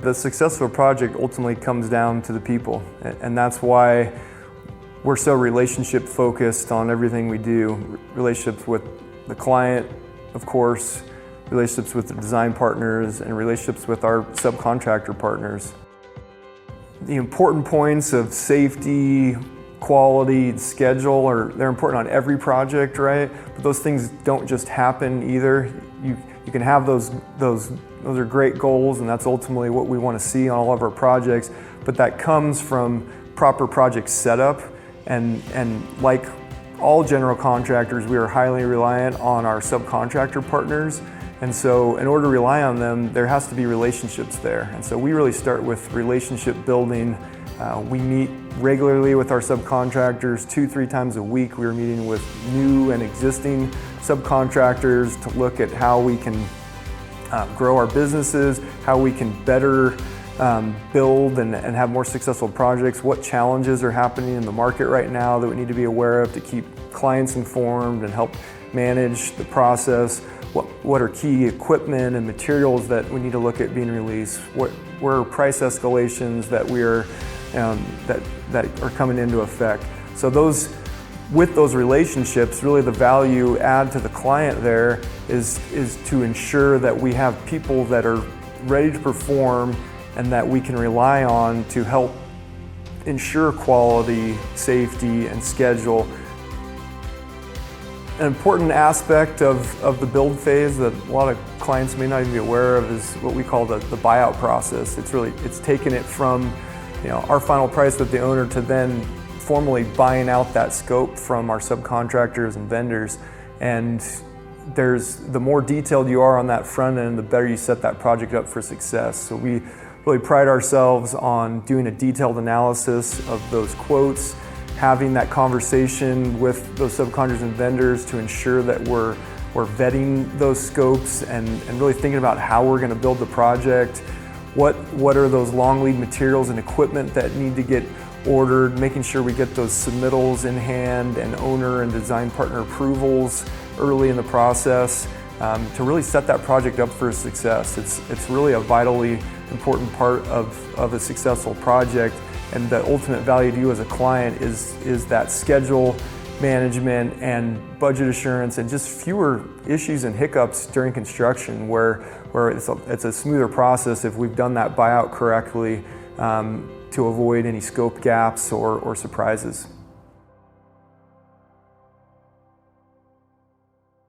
The success of a project ultimately comes down to the people, and that's why we're so relationship focused on everything we do. Relationships with the client, of course, relationships with the design partners, and relationships with our subcontractor partners. The important points of safety, quality, and schedule they're important on every project, right? But those things don't just happen either. You can have those are great goals, and that's ultimately what we want to see on all of our projects, but that comes from proper project setup, and like all general contractors, we are highly reliant on our subcontractor partners, and so in order to rely on them, there has to be relationships there, and so we really start with relationship building. We meet regularly with our subcontractors 2-3 times a week. We're meeting with new and existing subcontractors to look at how we can grow our businesses, how we can better build and have more successful projects, what challenges are happening in the market right now that we need to be aware of to keep clients informed and help manage the process, what are key equipment and materials that we need to look at being released, where are price escalations that that are coming into effect. So with those relationships, really the value add to the client there is to ensure that we have people that are ready to perform and that we can rely on to help ensure quality, safety, and schedule. An important aspect of the build phase that a lot of clients may not even be aware of is what we call the buyout process. It's taking it from our final price with the owner to then formally buying out that scope from our subcontractors and vendors. And the more detailed you are on that front end, the better you set that project up for success. So we really pride ourselves on doing a detailed analysis of those quotes, having that conversation with those subcontractors and vendors to ensure that we're vetting those scopes and really thinking about how we're going to build the project. What are those long lead materials and equipment that need to get ordered, making sure we get those submittals in hand and owner and design partner approvals early in the process to really set that project up for success. It's really a vitally important part of a successful project, and the ultimate value to you as a client is that schedule management and budget assurance and just fewer issues and hiccups during construction where it's a smoother process if we've done that buyout correctly to avoid any scope gaps or surprises.